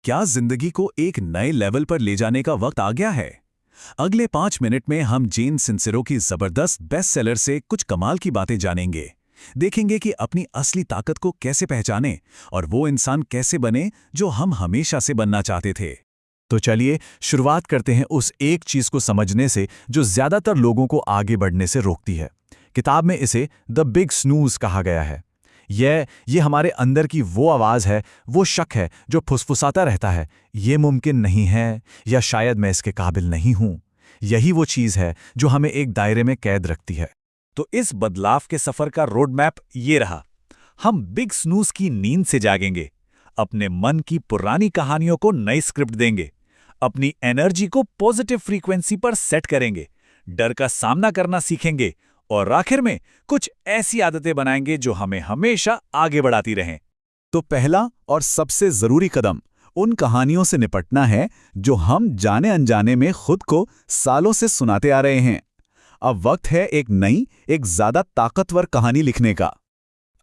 क्या जिंदगी को एक नए लेवल पर ले जाने का वक्त आ गया है? अगले 5 मिनट में हम जेन सिंसेरो की जबरदस्त बेस्ट सेलर से कुछ कमाल की बातें जानेंगे। देखेंगे कि अपनी असली ताकत को कैसे पहचानें और वो इंसान कैसे बने जो हम हमेशा से बनना चाहते थे। तो चलिए शुरुआत करते हैं उस एक चीज को समझने से जो ज्यादातर लोगों को आगे बढ़ने से रोकती है। किताब में इसे द बिग स्नूज कहा गया है। ये हमारे अंदर की वो आवाज है, वो शक है जो फुसफुसाता रहता है, ये मुमकिन नहीं है या शायद मैं इसके काबिल नहीं हूं। यही वो चीज है जो हमें एक दायरे में कैद रखती है। तो इस बदलाव के सफर का रोड मैप ये रहा। हम बिग स्नूज की नींद से जागेंगे, अपने मन की पुरानी कहानियों को नई स्क्रिप्ट देंगे, अपनी एनर्जी को पॉजिटिव फ्रीक्वेंसी पर सेट करेंगे, डर का सामना करना सीखेंगे और आखिर में कुछ ऐसी आदतें बनाएंगे जो हमें हमेशा आगे बढ़ाती रहें। तो पहला और सबसे जरूरी कदम उन कहानियों से निपटना है जो हम जाने अनजाने में खुद को सालों से सुनाते आ रहे हैं। अब वक्त है एक नई, एक ज्यादा ताकतवर कहानी लिखने का।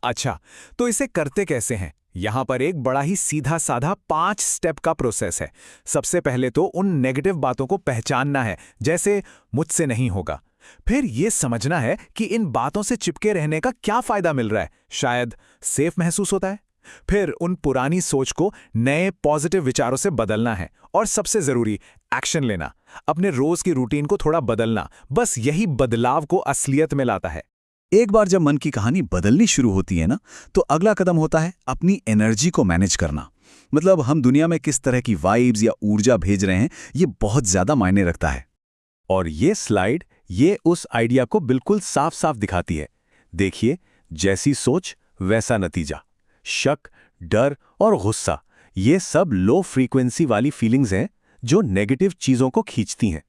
अच्छा, तो इसे करते कैसे हैं? यहाँ पर एक बड़ा ही सीधा साधा 5 स्टेप का प्रोसेस है। सबसे पहले तो उन नेगेटिव बातों को पहचानना है, जैसे मुझसे नहीं होगा। फिर ये समझना है कि इन बातों से चिपके रहने का क्या फायदा मिल रहा है, शायद सेफ महसूस होता है। फिर उन पुरानी सोच को नए पॉजिटिव विचारों से बदलना है और सबसे जरूरी एक्शन लेना, अपने रोज की रूटीन को थोड़ा बदलना। बस यही बदलाव को असलियत में लाता है। एक बार जब मन की कहानी बदलनी शुरू होती है ना, तो अगला कदम होता है अपनी एनर्जी को मैनेज करना। मतलब हम दुनिया में किस तरह की वाइब्स या ऊर्जा भेज रहे हैं, ये बहुत ज्यादा मायने रखता है। और ये स्लाइड ये उस आइडिया को बिल्कुल साफ साफ दिखाती है। देखिए, जैसी सोच वैसा नतीजा। शक, डर और गुस्सा, ये सब लो फ्रीक्वेंसी वाली फीलिंग्स हैं जो नेगेटिव चीजों को खींचती हैं।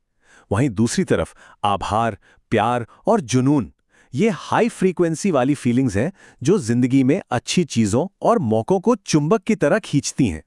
वहीं दूसरी तरफ आभार, प्यार और जुनून, ये हाई फ्रीक्वेंसी वाली फीलिंग्स हैं जो जिंदगी में अच्छी चीजों और मौकों को चुंबक की तरह खींचती हैं।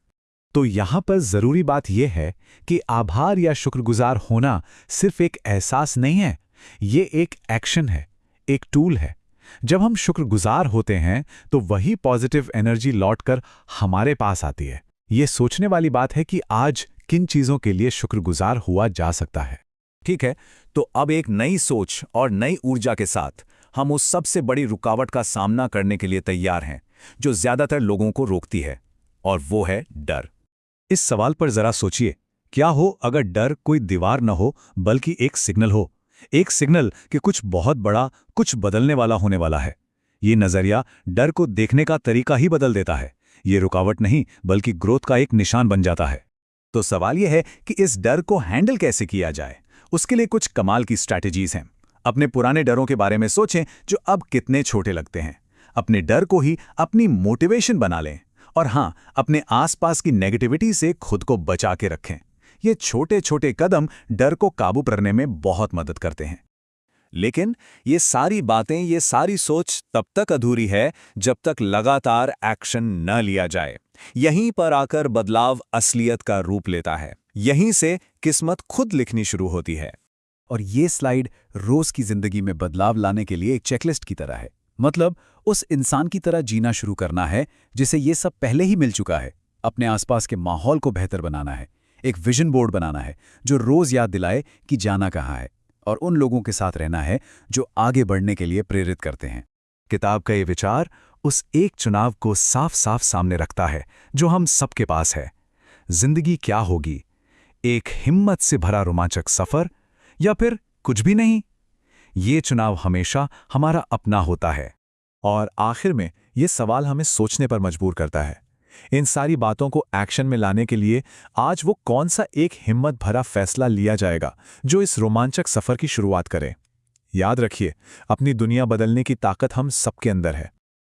तो यहाँ पर जरूरी बात यह है कि आभार या शुक्रगुजार होना सिर्फ एक एहसास नहीं है, ये एक एक्शन है, एक टूल है। जब हम शुक्रगुजार होते हैं तो वही पॉजिटिव एनर्जी लौटकर हमारे पास आती है। ये सोचने वाली बात है कि आज किन चीजों के लिए शुक्रगुजार हुआ जा सकता है। ठीक है, तो अब एक नई सोच और नई ऊर्जा के साथ हम उस सबसे बड़ी रुकावट का सामना करने के लिए तैयार हैं जो ज्यादातर लोगों को रोकती है, और वो है डर। इस सवाल पर जरा सोचिए, क्या हो अगर डर कोई दीवार न हो बल्कि एक सिग्नल हो, एक सिग्नल कि कुछ बहुत बड़ा, कुछ बदलने वाला होने वाला है। ये नजरिया डर को देखने का तरीका ही बदल देता है। ये रुकावट नहीं बल्कि ग्रोथ का एक निशान बन जाता है। तो सवाल यह है कि इस डर को हैंडल कैसे किया जाए। उसके लिए कुछ कमाल की स्ट्रैटेजीज हैं। अपने पुराने डरों के बारे में सोचें जो अब कितने छोटे लगते हैं। अपने डर को ही अपनी मोटिवेशन बना लें और हाँ, अपने आसपास की नेगेटिविटी से खुद को बचा के रखें। ये छोटे छोटे कदम डर को काबू करने में बहुत मदद करते हैं। लेकिन ये सारी बातें, ये सारी सोच तब तक अधूरी है जब तक लगातार एक्शन न लिया जाए। यहीं पर आकर बदलाव असलियत का रूप लेता है। यहीं से किस्मत खुद लिखनी शुरू होती है। और ये स्लाइड रोज की जिंदगी में बदलाव लाने के लिए एक चेकलिस्ट की तरह है। मतलब उस इंसान की तरह जीना शुरू करना है जिसे ये सब पहले ही मिल चुका है। अपने आसपास के माहौल को बेहतर बनाना है, एक विजन बोर्ड बनाना है जो रोज याद दिलाए कि जाना कहाँ है, और उन लोगों के साथ रहना है जो आगे बढ़ने के लिए प्रेरित करते हैं। किताब का ये विचार उस एक चुनाव को साफ साफ सामने रखता है जो हम सबके पास है। जिंदगी क्या होगी, एक हिम्मत से भरा रोमांचक सफर या फिर कुछ भी नहीं? ये चुनाव हमेशा हमारा अपना होता है। और आखिर में ये सवाल हमें सोचने पर मजबूर करता है। इन सारी बातों को एक्शन में लाने के लिए आज वो कौन सा एक हिम्मत भरा फैसला लिया जाएगा जो इस रोमांचक सफर की शुरुआत करे। याद रखिए, अपनी दुनिया बदलने की ताकत हम सबके अंदर है।